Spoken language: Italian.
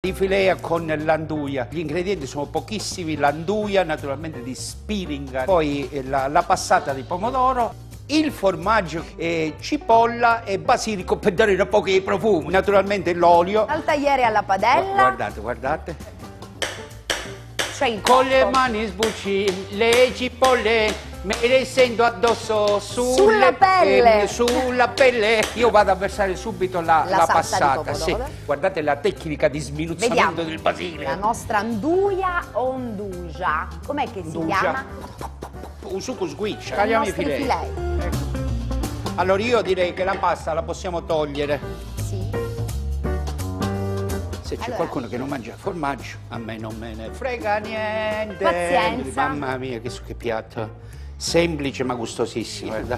I filea con l'anduia. Gli ingredienti sono pochissimi, l'anduia naturalmente di Spiringa, poi la passata di pomodoro, il formaggio, cipolla e basilico per dare un po' di profumo. Naturalmente l'olio. Al tagliere alla padella. Guardate, guardate. Cioè il Con le cotto. mani sbucci le cipolle. Me le sento addosso Sulla pelle. sulla pelle. Io vado a versare subito la salsa passata. di Sì. pomodoro. Guardate la tecnica di sminuzzamento Vediamo. del basile. La nostra anduia o nduja. Com'è che si Nduja. chiama? Un succo sguiccia. I Tagliamo i nostri filei. filei. Ecco. Allora io direi che la pasta la possiamo togliere. Sì. Se c'è Allora. qualcuno che non mangia formaggio, a me non me ne frega niente. Pazienza. Mamma mia, che piatto. Semplice ma gustosissimo. Guarda.